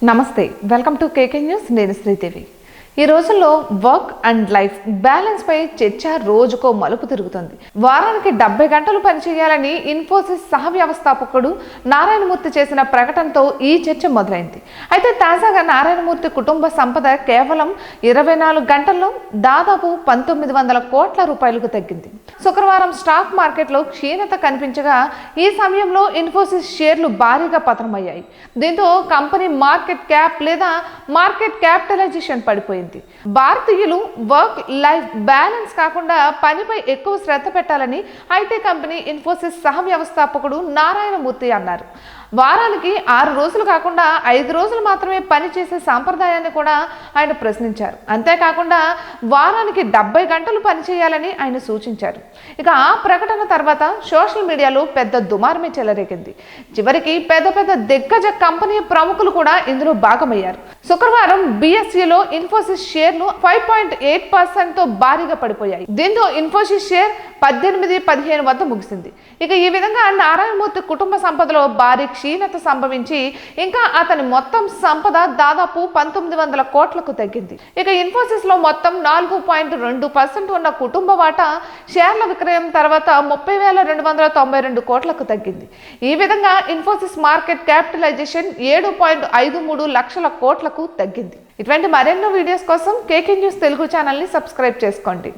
నమస్తే, welcome to KK news. నేను శ్రీదేవి. ఈ రోజుల్లో వర్క్ అండ్ లైఫ్ బ్యాలెన్స్ పై చర్చ రోజుకో మలుపు తిరుగుతుంది. వారానికి 70 గంటలు పనిచేయాలని ఇన్ఫోసిస్ సహ వ్యవస్థాపకుడు నారాయణమూర్తి చేసిన ప్రకటనతో ఈ చర్చ మొదలైంది. అయితే తాజాగా నారాయణమూర్తి కుటుంబ సంపద కేవలం 24 గంటల్లో దాదాపు 1900 కోట్ల రూపాయలకు తగ్గింది. శుక్రవారం స్టాక్ మార్కెట్లో క్షీణత కనిపించగా ఈ సమయంలో ఇన్ఫోసిస్ షేర్లు భారీగా పతనమయ్యాయి. దీంతో కంపెనీ మార్కెట్ క్యాప్ లేదా మార్కెట్ క్యాపిటలైజేషన్ పడిపోయింది. భారతీయులు వర్క్ లైఫ్ బ్యాలెన్స్ కాకుండా పనిపై ఎక్కువ శ్రద్ధ పెట్టాలని ఐటీ కంపెనీ ఇన్ఫోసిస్ సహ వ్యవస్థాపకుడు నారాయణమూర్తి అన్నారు. వారానికి 6 రోజులు కాకుండా 5 రోజులు మాత్రమే పని చేసే సాంప్రదాయాన్ని కూడా ఆయన ప్రశ్నించారు. అంతేకాకుండా వారానికి 70 గంటలు పనిచేయాలని ఆయన సూచించారు. ఇక ఆ ప్రకటన తర్వాత సోషల్ మీడియాలో పెద్ద దుమారమే చెలరేగింది. చివరికి పెద్ద దిగ్గజ కంపెనీ ప్రముఖులు కూడా ఇందులో భాగమయ్యారు. శుక్రవారం బిఎస్ఈలో ఇన్ఫోసిస్ షేర్లు 5.8%తో భారీగా పడిపోయాయి. దీంతో ఇన్ఫోసిస్ షేర్ 18-15 వద్ద ముగిసింది. ఇక ఈ విధంగా నారాయణమూర్తి కుటుంబ సంపదలో భారీ క్షీణత సంభవించి ఇంకా అతని మొత్తం సంపద దాదాపు 1900 కోట్లకు తగ్గింది. ఇక ఇన్ఫోసిస్ లో మొత్తం 4.2% ఉన్న కుటుంబ వాటా షేర్ల విక్రయం తర్వాత 30,292 కోట్లకు తగ్గింది. ఈ విధంగా ఇన్ఫోసిస్ మార్కెట్ క్యాపిటలైజేషన్ 7.53 లక్షల కోట్లకు తగ్గింది. ఇటువంటి మరెన్నో వీడియోస్ కోసం కేకే న్యూస్ తెలుగు ఛానల్ని సబ్స్క్రైబ్ చేసుకోండి.